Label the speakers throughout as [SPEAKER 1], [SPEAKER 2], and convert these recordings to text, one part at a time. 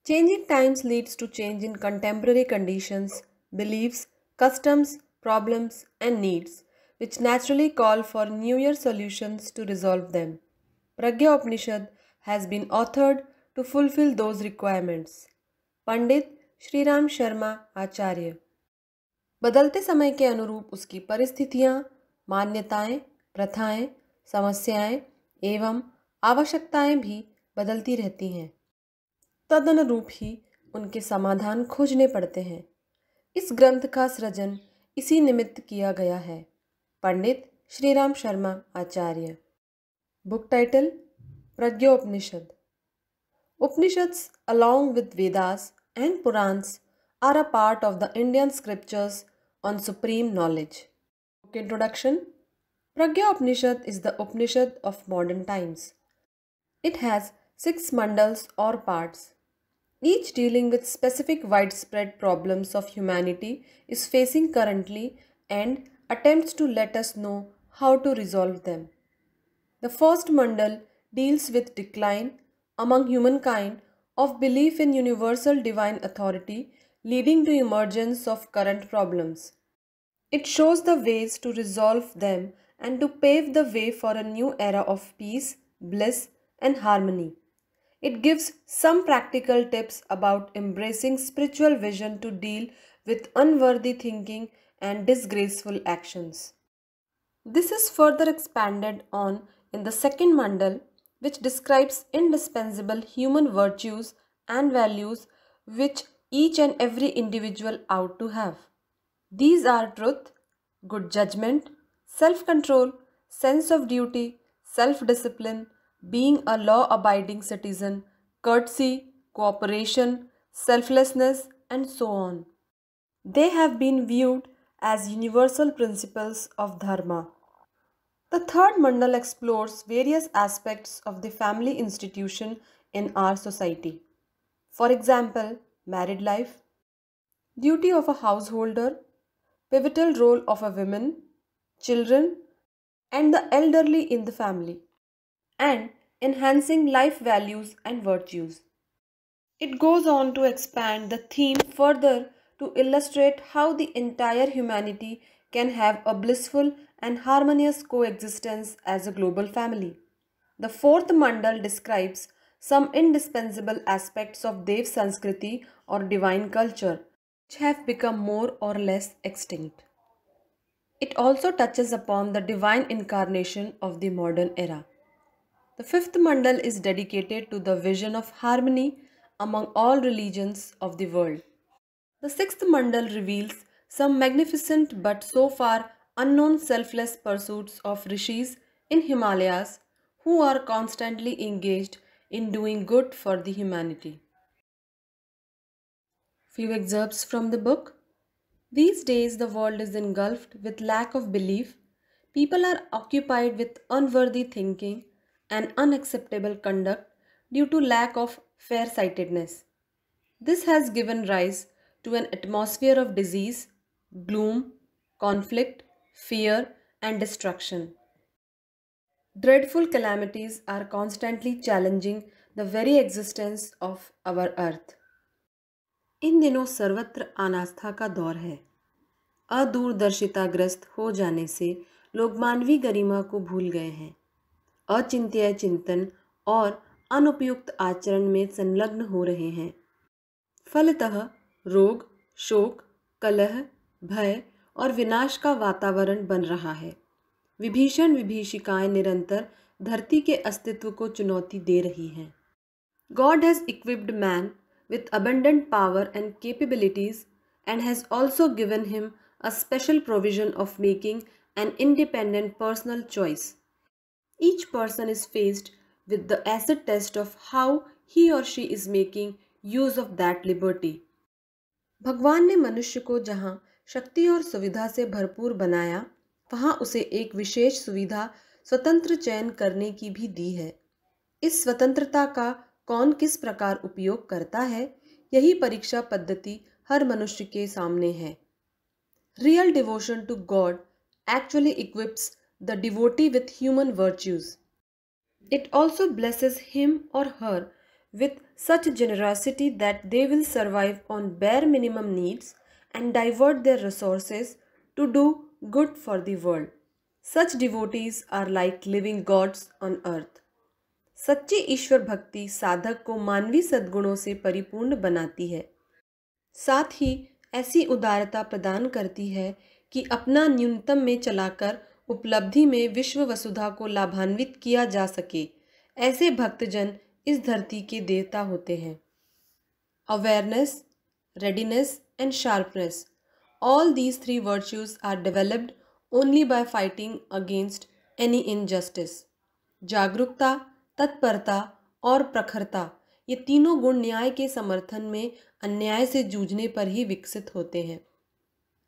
[SPEAKER 1] Changing times leads to change in contemporary conditions, beliefs, customs, problems, and needs, which naturally call for newer solutions to resolve them. Pragya Upanishad has been authored to fulfill those requirements. पंडित श्रीराम शर्मा आचार्य। बदलते समय के अनुरूप उसकी परिस्थितियाँ, मान्यताएं, प्रथाएं, समस्याएं एवं आवश्यकताएं भी बदलती रहती हैं। तदनुरूप ही उनके समाधान खोजने पड़ते हैं। इस ग्रंथ का सृजन इसी निमित्त किया गया है। Pandit Shriram Sharma Acharya. Book title Pragyopanishad. Upanishads, along with Vedas and Purans, are a part of the Indian scriptures on supreme knowledge. Book introduction. Pragya Upanishad is the Upanishad of modern times. It has 6 mandals or parts, each dealing with specific widespread problems of humanity is facing currently and attempts to let us know how to resolve them. The first mandal deals with decline among humankind of belief in universal divine authority, leading to emergence of current problems. It shows the ways to resolve them and to pave the way for a new era of peace, bliss, and harmony. It gives some practical tips about embracing spiritual vision to deal with unworthy thinking and disgraceful actions. This is further expanded on in the second mandal, which describes indispensable human virtues and values which each and every individual ought to have. These are truth, good judgment, self-control, sense of duty, self-discipline, being a law-abiding citizen, courtesy, cooperation, selflessness, and so on. They have been viewed as universal principles of dharma. The third mandal explores various aspects of the family institution in our society. For example, married life, duty of a householder, pivotal role of a woman, children, and the elderly in the family, and enhancing life values and virtues. It goes on to expand the theme further to illustrate how the entire humanity can have a blissful and harmonious coexistence as a global family. The fourth mandal describes some indispensable aspects of Dev Sanskriti or divine culture, which have become more or less extinct. It also touches upon the divine incarnation of the modern era. The fifth mandal is dedicated to the vision of harmony among all religions of the world. The sixth mandal reveals some magnificent but so far unknown selfless pursuits of rishis in Himalayas who are constantly engaged in doing good for the humanity. Few excerpts from the book. These days the world is engulfed with lack of belief. People are occupied with unworthy thinking and unacceptable conduct due to lack of fair-sightedness. This has given rise to an atmosphere of disease, gloom, conflict, fear, and destruction. Dreadful calamities are constantly challenging the very existence of our earth. इन दिनों सर्वत्र अनास्था का दौर है। अदूरदर्शिताग्रस्त हो जाने से लोग मानवीय गरिमा को भूल गए हैं। अचिंत्य चिंतन और अनुपयुक्त आचरण में संलग्न हो रहे हैं। फलतः रोग, शोक, कलह, भय और विनाश का वातावरण बन रहा है। विभीषण विभीषिकाएं निरंतर धरती के अस्तित्व को चुनौती दे रही हैं। God has equipped man with abundant power and capabilities and has also given him a special provision of making an independent personal choice. Each person is faced with the acid test of how he or she is making use of that liberty. भगवान ने मनुष्य को जहाँ शक्ति और सुविधा से भरपूर बनाया, वहाँ उसे एक विशेष सुविधा स्वतंत्र चयन करने की भी दी है। इस स्वतंत्रता का कौन किस प्रकार उपयोग करता है, यही परीक्षा पद्धति हर मनुष्य के सामने है। Real devotion to God actually equips the devotee with human virtues. It also blesses him or her with such generosity that they will survive on bare minimum needs and divert their resources to do good for the world. Such devotees are like living gods on earth. सच्ची ईश्वर भक्ति साधक को मानवीय सद्गुणों से परिपूर्ण बनाती है, साथ ही ऐसी उदारता प्रदान करती है कि अपना न्यूनतम में चलाकर उपलब्धि में विश्व वसुधा को लाभान्वित किया जा सके। ऐसे भक्तजन इस धरती के देवता होते हैं। Awareness, readiness and sharpness. All these three virtues are developed only by fighting against any injustice. जागरूकता, तत्परता और प्रखरता, ये तीनों गुण न्याय के समर्थन में अन्याय से जूझने पर ही विकसित होते हैं।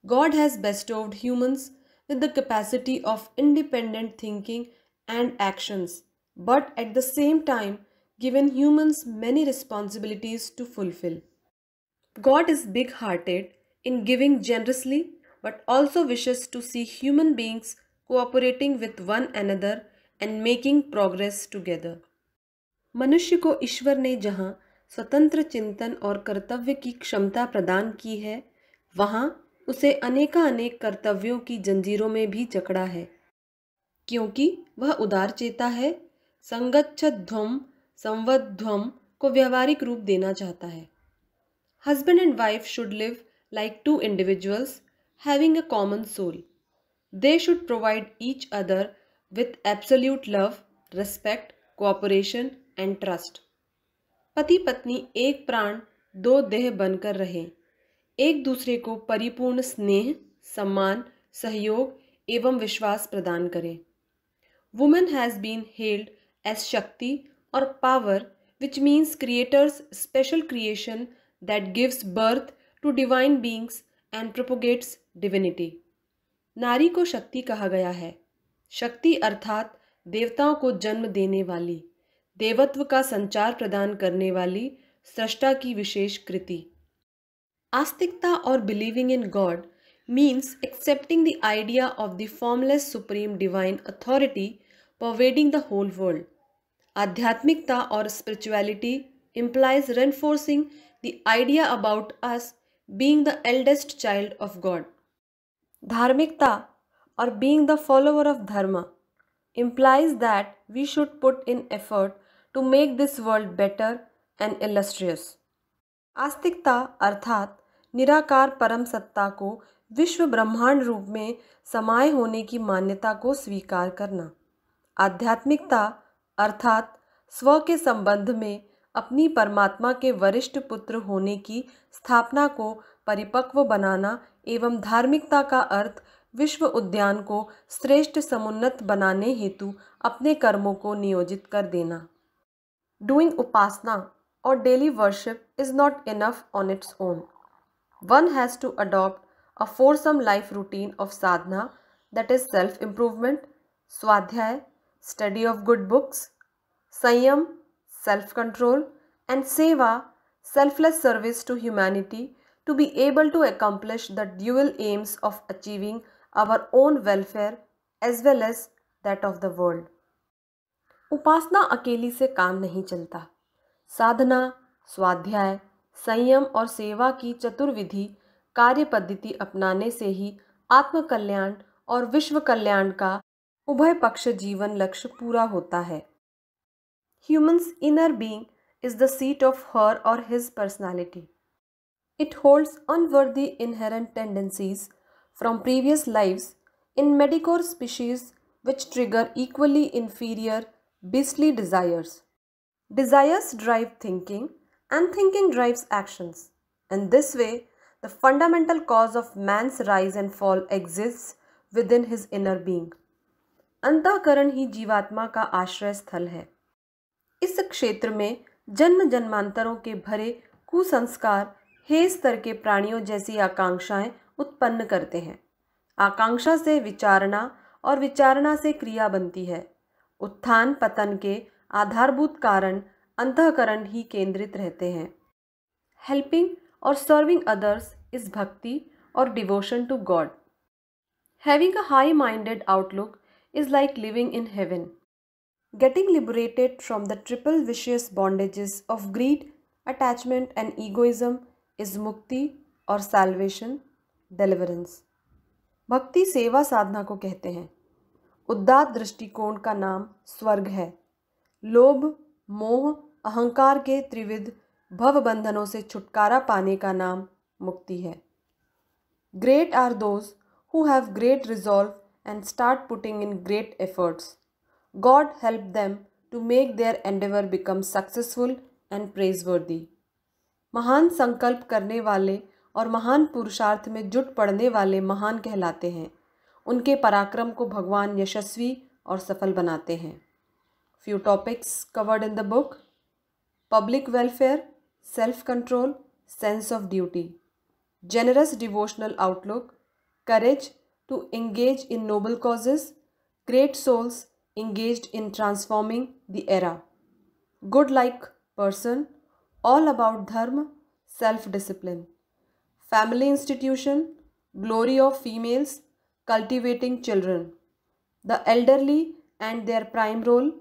[SPEAKER 1] God has bestowed humans with the capacity of independent thinking and actions, but at the same time given humans many responsibilities to fulfill. God is big-hearted in giving generously, but also wishes to see human beings cooperating with one another and making progress together. मनुष्य को ईश्वर ने जहाँ स्वतंत्र चिंतन और कर्तव्य की क्षमता प्रदान की है, वहाँ उसे अनेकानेक कर्तव्यों की जंजीरों में भी जकड़ा है। क्योंकि वह उदार चेता है, संगच्छध्वम संवध्वम को व्यावहारिक रूप देना चाहता है। Husband and wife should live like two individuals having a common soul. They should provide each other with absolute love, respect, cooperation and trust. पति पत्नी एक प्राण दो देह बनकर रहें, एक दूसरे को परिपूर्ण स्नेह, सम्मान, सहयोग एवं विश्वास प्रदान करें। Woman has been hailed as Shakti or power, which means Creator's special creation that gives birth to divine beings and propagates divinity. नारी को शक्ति कहा गया है। शक्ति अर्थात देवताओं को जन्म देने वाली, देवत्व का संचार प्रदान करने वाली सृष्टा की विशेष कृति। आस्तिकता और believing in God means accepting the idea of the formless supreme divine authority pervading the whole world. आध्यात्मिकता और spirituality implies reinforcing the idea about us being the eldest child of God. धार्मिकता और being the follower of dharma implies that we should put in effort to make this world better and illustrious. आस्तिकता अर्थात निराकार परम सत्ता को विश्व ब्रह्मांड रूप में समाये होने की मान्यता को स्वीकार करना। आध्यात्मिकता अर्थात स्व के संबंध में अपनी परमात्मा के वरिष्ठ पुत्र होने की स्थापना को परिपक्व बनाना एवं धार्मिकता का अर्थ विश्व उद्यान को श्रेष्ठ समुन्नत बनाने हेतु अपने कर्मों को नियोजित कर देना। डूइंग उपासना और daily worship is not enough on its own. One has to adopt a foursome life routine of sadhana, that is self-improvement, swadhyay, study of good books, sanyam, self-control, and seva, selfless service to humanity, to be able to accomplish the dual aims of achieving our own welfare as well as that of the world. उपासना अकेली से काम नहीं चलता। साधना, स्वाध्याय, संयम और सेवा की चतुर्विधि कार्य पद्धति अपनाने से ही आत्मकल्याण और विश्व कल्याण का उभय पक्ष जीवन लक्ष्य पूरा होता है। Human's inner being is the seat of her or his personality. It holds unworthy inherent tendencies from previous lives in mediocre species which trigger equally inferior beastly desires. Desires drive thinking and thinking drives actions. In this way, the fundamental cause of man's rise and fall exists within his inner being. अंतःकरण ही जीवात्मा का आश्रय स्थल है। इस क्षेत्र में जन्म जन्मांतरों के भरे कुसंस्कार हे स्तर के प्राणियों जैसी आकांक्षाएं उत्पन्न करते हैं। आकांक्षा से विचारणा और विचारणा से क्रिया बनती है। उत्थान पतन के आधारभूत कारण अंतःकरण ही केंद्रित रहते हैं। हेल्पिंग और सर्विंग अदर्स इज भक्ति और devotion to God. Having a high minded outlook is like living in heaven. Getting liberated from the triple vicious bondages of greed, attachment, and egoism is mukti और salvation, deliverance. भक्ति सेवा साधना को कहते हैं. उदात्त दृष्टिकोण का नाम स्वर्ग है. लोभ, मोह, अहंकार के त्रिविध भव बंधनों से छुटकारा पाने का नाम मुक्ति है. Great are those who have great resolve and start putting in great efforts. God help them to make their endeavor become successful and praiseworthy. महान संकल्प करने वाले और महान पुरुषार्थ में जुट पड़ने वाले महान कहलाते हैं. उनके पराक्रम को भगवान यशस्वी और सफल बनाते हैं. Few topics covered in the book: public welfare, self-control, sense of duty, generous devotional outlook, courage to engage in noble causes, great souls engaged in transforming the era, good-like person, all about dharma, self-discipline, family institution, glory of females, cultivating children, the elderly and their prime role,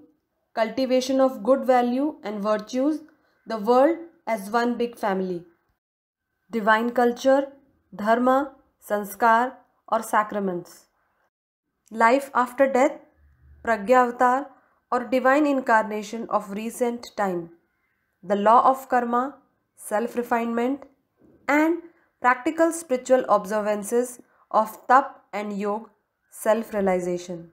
[SPEAKER 1] cultivation of good value and virtues, the world as one big family, divine culture, dharma, sanskar और sacraments, life after death, Pragya Avatar और divine incarnation of recent time, the law of karma, self refinement and practical spiritual observances of tap and yoga, self realisation.